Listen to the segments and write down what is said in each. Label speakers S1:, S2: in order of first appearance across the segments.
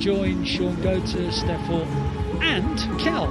S1: Join Shaun, Steph and Kel.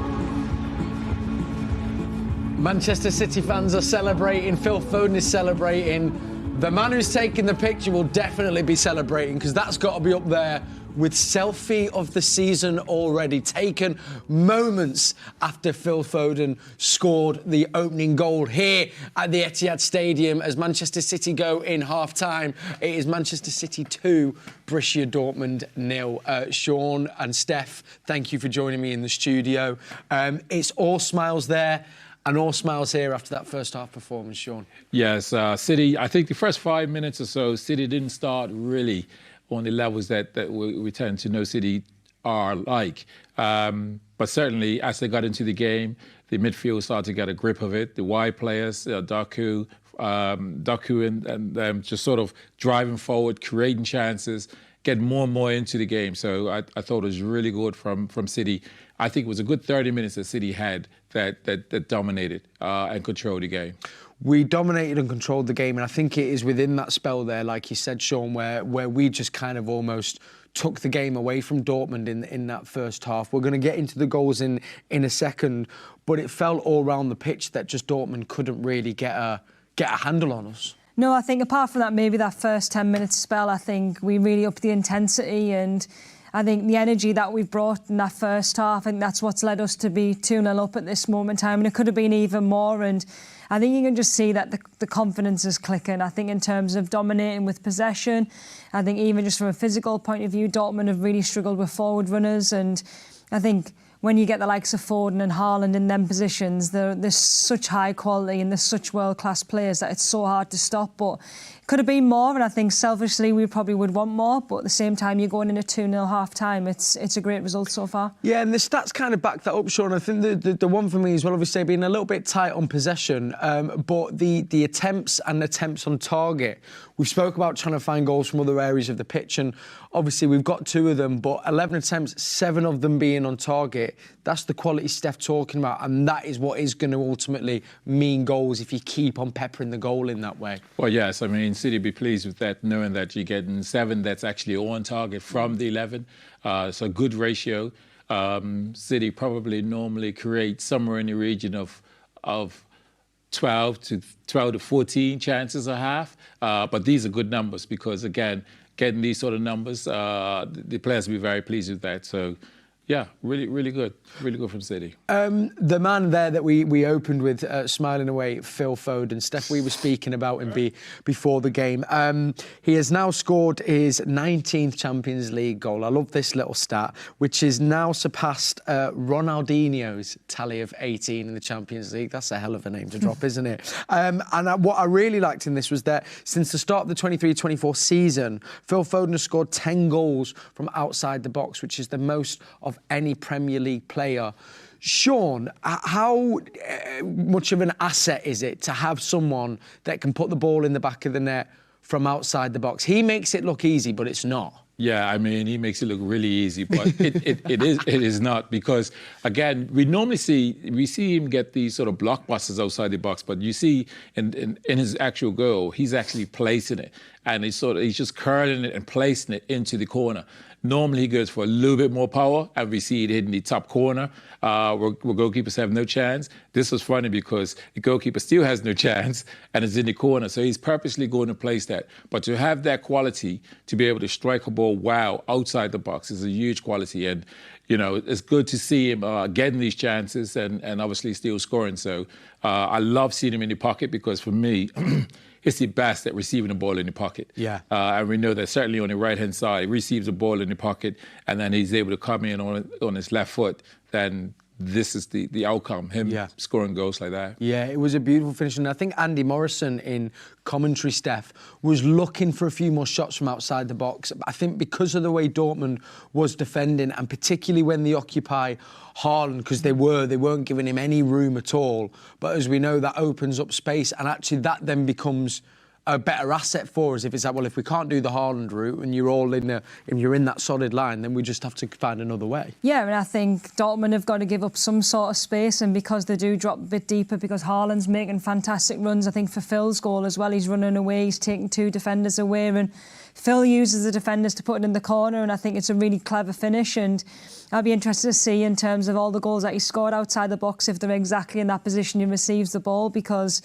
S2: Manchester City fans are celebrating. Phil Foden is celebrating. The man who's taking the picture will definitely be celebrating, because that's got to be up there with selfie of the season already, taken moments after Phil Foden scored the opening goal here at the Etihad Stadium as Manchester City go in half-time. It is Manchester City 2, Borussia Dortmund 0. Shaun and Steph, thank you for joining me in the studio. It's all smiles there and all smiles here after that first half performance, Shaun.
S3: Yes, City, I think the first 5 minutes or so, City didn't start really on the levels that we tend to know City are like. But certainly, as they got into the game, the midfield started to get a grip of it. The wide players, Doku and them just sort of driving forward, creating chances, getting more and more into the game. So I thought it was really good from City. I think it was a good 30 minutes that City had that dominated and controlled the game.
S2: We dominated and controlled the game, and I think it is within that spell there, like you said, Shaun, where we just kind of almost took the game away from Dortmund in that first half. We're going to get into the goals in a second, but it felt all around the pitch that just Dortmund couldn't really get a handle on us.
S4: No, I think apart from that, maybe that first 10 minutes spell, I think we really upped the intensity, and I think the energy that we've brought in that first half, I think that's what's led us to be 2-0 up at this moment in time, and it could have been even more. And I think you can just see that the confidence is clicking. I think in terms of dominating with possession, I think even just from a physical point of view, Dortmund have really struggled with forward runners, and I think when you get the likes of Foden and Haaland in them positions, there's such high quality and there's such world-class players that it's so hard to stop. But it could have been more, and I think selfishly we probably would want more, but at the same time, you're going in a 2-0 half-time. It's a great result so far. Yeah,
S2: and the stats kind of back that up, Shaun. I think the one for me as well, obviously, being a little bit tight on possession, but the attempts on target. We've spoke about trying to find goals from other areas of the pitch, and obviously we've got 2 of them, but 11 attempts, 7 of them being on target. That's the quality Steph talking about, and that is what is going to ultimately mean goals if you keep on peppering the goal in that way.
S3: Well, yes, I mean, City be pleased with that, knowing that you're getting 7 that's actually on target from the 11. It's a good ratio. City probably normally create somewhere in the region of 12 to 14 chances a half. But these are good numbers because, again, getting these sort of numbers, the players will be very pleased with that. So, yeah, really good from City.
S2: The man there that we opened with, smiling away, Phil Foden. Steph, we were speaking about him before the game. He has now scored his 19th Champions League goal. I love this little stat, which is now surpassed Ronaldinho's tally of 18 in the Champions League. That's a hell of a name to drop, isn't it? And what I really liked in this was that since the start of the 23-24 season, Phil Foden has scored 10 goals from outside the box, which is the most of any Premier League player. Shaun, how much of an asset is it to have someone that can put the ball in the back of the net from outside the box? He makes it look easy, but it's not.
S3: Yeah, I mean, he makes it look really easy, but it is not, because, again, we see him get these sort of blockbusters outside the box, but you see in his actual goal, he's actually placing it, and he's just curling it and placing it into the corner. Normally, he goes for a little bit more power, and we see it hitting the top corner where goalkeepers have no chance. This was funny because the goalkeeper still has no chance, and it's in the corner. So he's purposely going to place that. But to have that quality, to be able to strike a ball outside the box is a huge quality. And, you know, it's good to see him getting these chances and obviously still scoring. So I love seeing him in the pocket because, for me, he's the best at receiving the ball in the pocket.
S2: Yeah.
S3: And we know that certainly on the right-hand side, he receives the ball in the pocket and then he's able to come in on his left foot. Then this is the outcome, him scoring goals like that.
S2: Yeah, it was a beautiful finish. And I think Andy Morrison in commentary, Steph, was looking for a few more shots from outside the box. I think because of the way Dortmund was defending, and particularly when they occupy HAALAND, because they weren't giving him any room at all. But as we know, that opens up space, and actually that then becomes a better asset for us if it's like, well, if we can't do the Haaland route and you're all in if you're in that solid line, then we just have to find another way.
S4: Yeah, and I think Dortmund have got to give up some sort of space, and because they do drop a bit deeper, because Haaland's making fantastic runs, I think for Phil's goal as well, he's running away, he's taking 2 defenders away, and Phil uses the defenders to put it in the corner, and I think it's a really clever finish. And I'll be interested to see in terms of all the goals that he scored outside the box if they're exactly in that position he receives the ball, because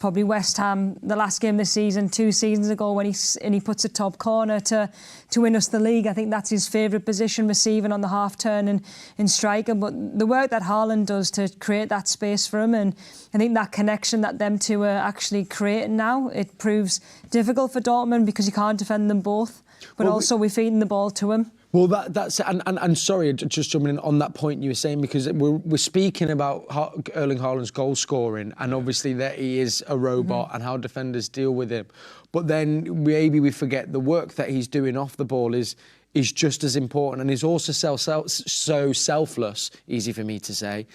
S4: probably West Ham, the last game this season, 2 seasons ago, when he puts a top corner to win us the league. I think that's his favourite position, receiving on the half turn and in striker. But the work that HAALAND does to create that space for him, and I think that connection that them two are actually creating now, it proves difficult for Dortmund because you can't defend them both. But also we're feeding the ball to him.
S2: Well, that's and sorry, just jumping in on that point you were saying, because we're speaking about Erling Haaland's goal scoring, and obviously that he is a robot and how defenders deal with him. But then maybe we forget the work that he's doing off the ball is just as important, and he's also so selfless, easy for me to say,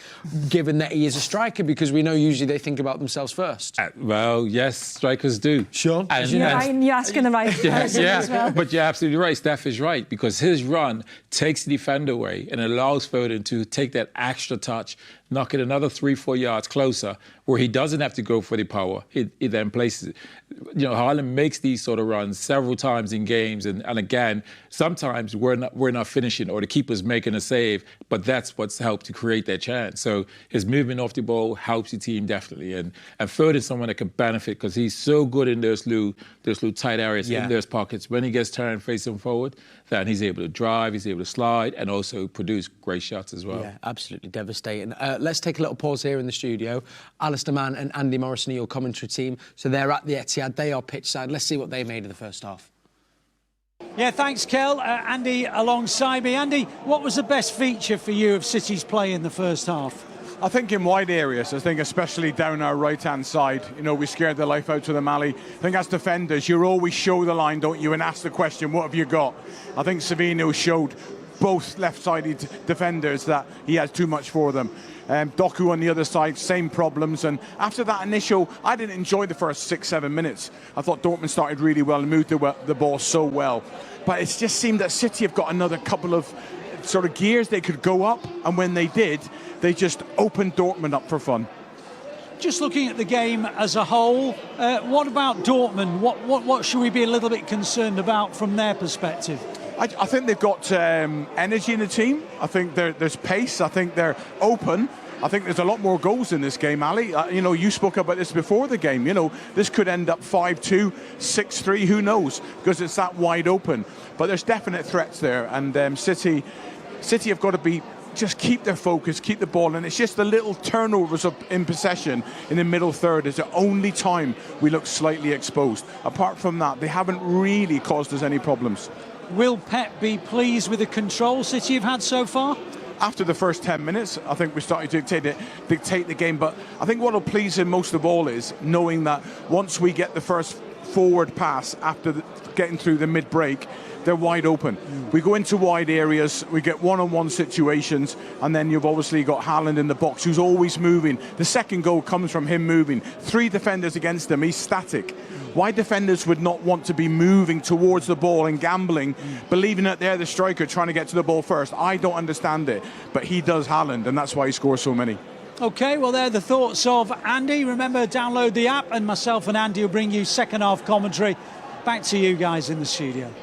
S2: given that he is a striker, because we know usually they think about themselves first.
S3: Well, yes, strikers do.
S2: Shaun?
S4: You're asking the right person as well.
S3: But you're absolutely right. Steph is right, because his run takes the defender away and allows Foden to take that extra touch, knock it another 3-4 yards closer, where he doesn't have to go for the power. He then places it. You know, HAALAND makes these sort of runs several times in games, and again, sometimes we're not finishing, or the keeper's making a save, but that's what's helped to create that chance. So his movement off the ball helps the team definitely, and Foden's someone that can benefit because he's so good in those little tight areas, in those pockets. When he gets turned facing forward, then he's able to drive, he's able to slide, and also produce great shots as well.
S2: Yeah, absolutely devastating. Let's take a little pause here in the studio. Alistair Mann and Andy Morrison are your commentary team, so they're at the ETIHAD, they are pitch side. Let's see what they made of the first half.
S1: Yeah, thanks, Kel. Andy alongside me. Andy, what was the best feature for you of City's play in the first half?
S5: I think in wide areas, I think especially down our right-hand side, you know, we scared the life out of them, Ali. I think as defenders, you always show the line, don't you, and ask the question, what have you got? I think Savino showed both left-sided defenders that he has too much for them. Doku on the other side, same problems. And after that initial, I didn't enjoy the first 6-7 minutes. I thought Dortmund started really well and moved the ball so well. But it just seemed that City have got another couple of sort of gears they could go up. And when they did, they just opened Dortmund up for fun.
S1: Just looking at the game as a whole, what about Dortmund? What should we be a little bit concerned about from their perspective?
S5: I think they've got energy in the team. I think there's pace. I think they're open. I think there's a lot more goals in this game, Ali. You know, you spoke about this before the game. You know, this could end up 5-2, 6-3, who knows? Because it's that wide open. But there's definite threats there. And City have got to just keep their focus, keep the ball, and it's just the little turnovers in possession in the middle third is the only time we look slightly exposed. Apart from that, they haven't really caused us any problems.
S1: Will Pep be pleased with the control City have had so far?
S5: After the first 10 minutes, I think we're starting to dictate the game, but I think what will please him most of all is knowing that once we get the first forward pass after getting through the mid-break, they're wide open. We go into wide areas, we get one-on-one situations, and then you've obviously got HAALAND in the box, who's always moving. The second goal comes from him moving. 3 defenders against him, he's static. Why defenders would not want to be moving towards the ball and gambling, believing that they're the striker trying to get to the ball first? I don't understand it, but he does, HAALAND, and that's why he scores so many.
S1: OK, well, they're the thoughts of Andy. Remember, download the app, and myself and Andy will bring you second half commentary. Back to you guys in the studio.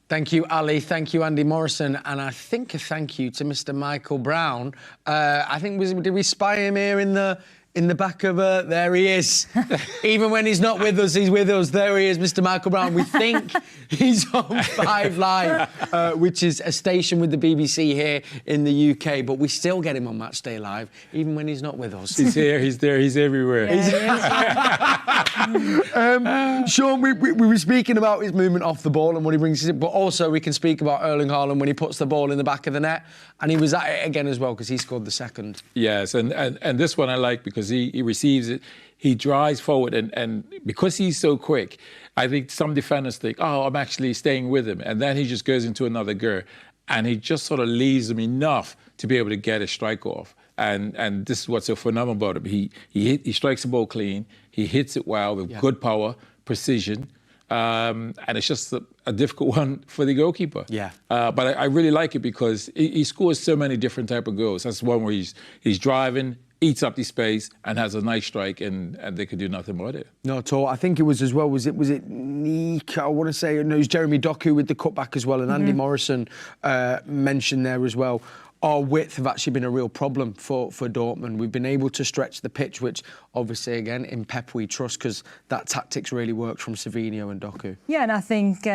S2: Thank you, Ali. Thank you, Andy Morrison. And I think a thank you to Mr. Michael Brown. I think, did we spy him here in the back of there he is. Even when he's not with us, he's with us. There he is, Mr. Michael Brown. We think he's on 5 Live, which is a station with the BBC here in the UK, but we still get him on Matchday Live, even when he's not with us.
S3: He's here, he's there, he's everywhere.
S2: Shaun, we were speaking about his movement off the ball and what he brings, but also we can speak about Erling Haaland when he puts the ball in the back of the net, and he was at it again as well because he scored the second.
S3: Yes, and this one I like because he receives it, he drives forward, and because he's so quick, I think some defenders think, oh, I'm actually staying with him, and then he just goes into another gear, and he just sort of leaves them enough to be able to get a strike off. And this is what's so phenomenal about him. He strikes the ball clean, he hits it well with good power, precision, and it's just a difficult one for the goalkeeper.
S2: Yeah.
S3: But I really like it because he scores so many different type of goals. That's one where he's driving, eats up the space and has a nice strike, and they could do nothing about it.
S2: Not at all. I think it was as well. Was it Nico? I want to say no. It was Jeremy Doku with the cutback as well, and Andy Morrison mentioned there as well. Our width have actually been a real problem for Dortmund. We've been able to stretch the pitch, which obviously, again, in Pep we trust, because that tactics really worked from Savinho and Doku.
S4: Yeah, and I think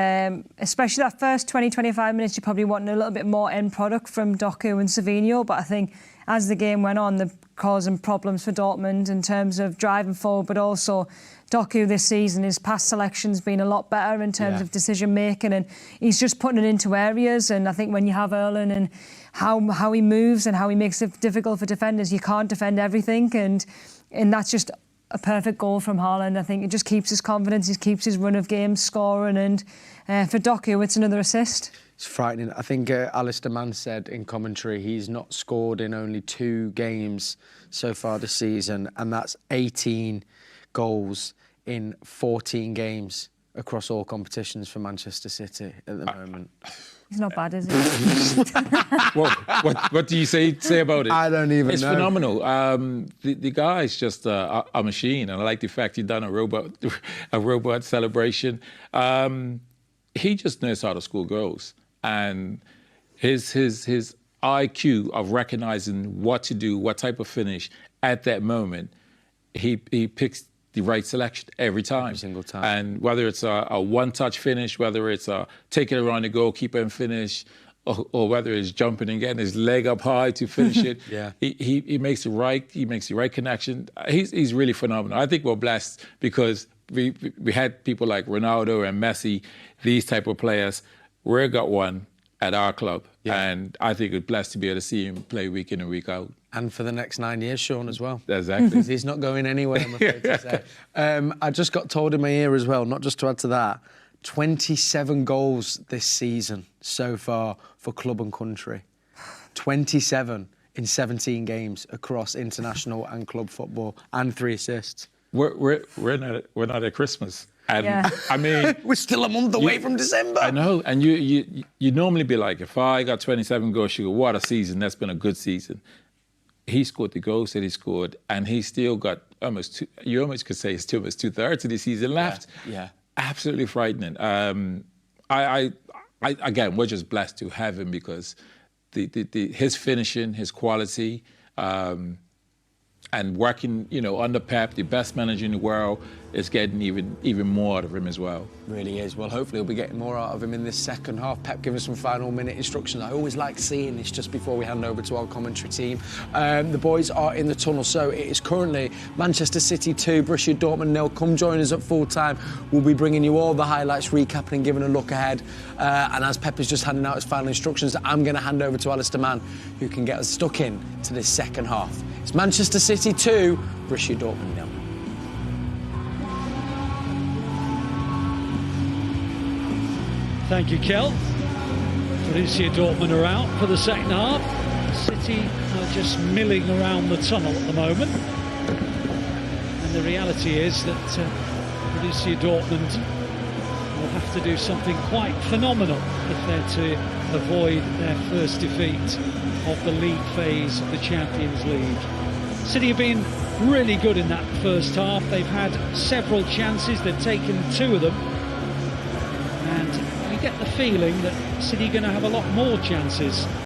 S4: especially that first 20-25 minutes, you probably want a little bit more end product from Doku and Savinho, but I think as the game went on, they're causing problems for Dortmund in terms of driving forward, but also Doku this season, his pass selection's been a lot better in terms of decision making, and he's just putting it into areas. And I think when you have Erling and how he moves and how he makes it difficult for defenders, you can't defend everything, and that's just a perfect goal from Haaland. I think it just keeps his confidence, he keeps his run of games scoring, and for Doku, it's another assist.
S2: It's frightening. I think Alistair Mann said in commentary he's not scored in only 2 games so far this season, and that's 18 goals in 14 games across all competitions for Manchester City at the moment.
S4: He's not bad, is he?
S3: What do you say about it?
S2: I don't even know.
S3: It's phenomenal. The guy's just a machine, and I like the fact he's done a robot celebration. He just knows how to score goals, and his IQ of recognizing what to do, what type of finish at that moment, he picks the right selection every time.
S2: Every single time.
S3: And whether it's a one-touch finish, whether it's a take it around the goalkeeper and finish, or whether it's jumping and getting his leg up high to finish it, he makes it right. He makes the right connection. He's really phenomenal. I think we're blessed because we had people like Ronaldo and Messi, these type of players. We got one at our club, and I think we're blessed to be able to see him play week in and week out.
S2: And for the next 9 years, Shaun, as well.
S3: Exactly.
S2: He's not going anywhere, I'm afraid to say. I just got told in my ear as well, not just to add to that, 27 goals this season so far for club and country. 27 in 17 games across international and club football, and 3 assists.
S3: We're not at Christmas. And I mean,
S2: we're still a month away from December.
S3: I know, and you normally be like, if I got 27 goals, you go, what a season! That's been a good season. He scored the goals that he scored, and he still got almost you almost could say it's almost 2/3 of the season left.
S2: Yeah.
S3: Absolutely frightening. I again, we're just blessed to have him because his finishing, his quality, and working, under Pep, the best manager in the world, is getting even more out of him as well.
S2: Really is. Well, hopefully we'll be getting more out of him in this second half. Pep, give us some final minute instructions. I always like seeing this just before we hand over to our commentary team. The boys are in the tunnel, so it is currently Manchester City 2, Borussia Dortmund 0. Come join us at full time. We'll be bringing you all the highlights, recapping and giving a look ahead. And as Pep is just handing out his final instructions, I'm going to hand over to Alistair Mann, who can get us stuck in to this second half. It's Manchester City 2, Borussia Dortmund 0.
S1: Thank you, Kel. Borussia Dortmund are out for the second half. City are just milling around the tunnel at the moment. And the reality is that Borussia Dortmund will have to do something quite phenomenal if they're to avoid their first defeat of the league phase of the Champions League. City have been really good in that first half. They've had several chances, they've taken 2 of them. And you get the feeling that City are going to have a lot more chances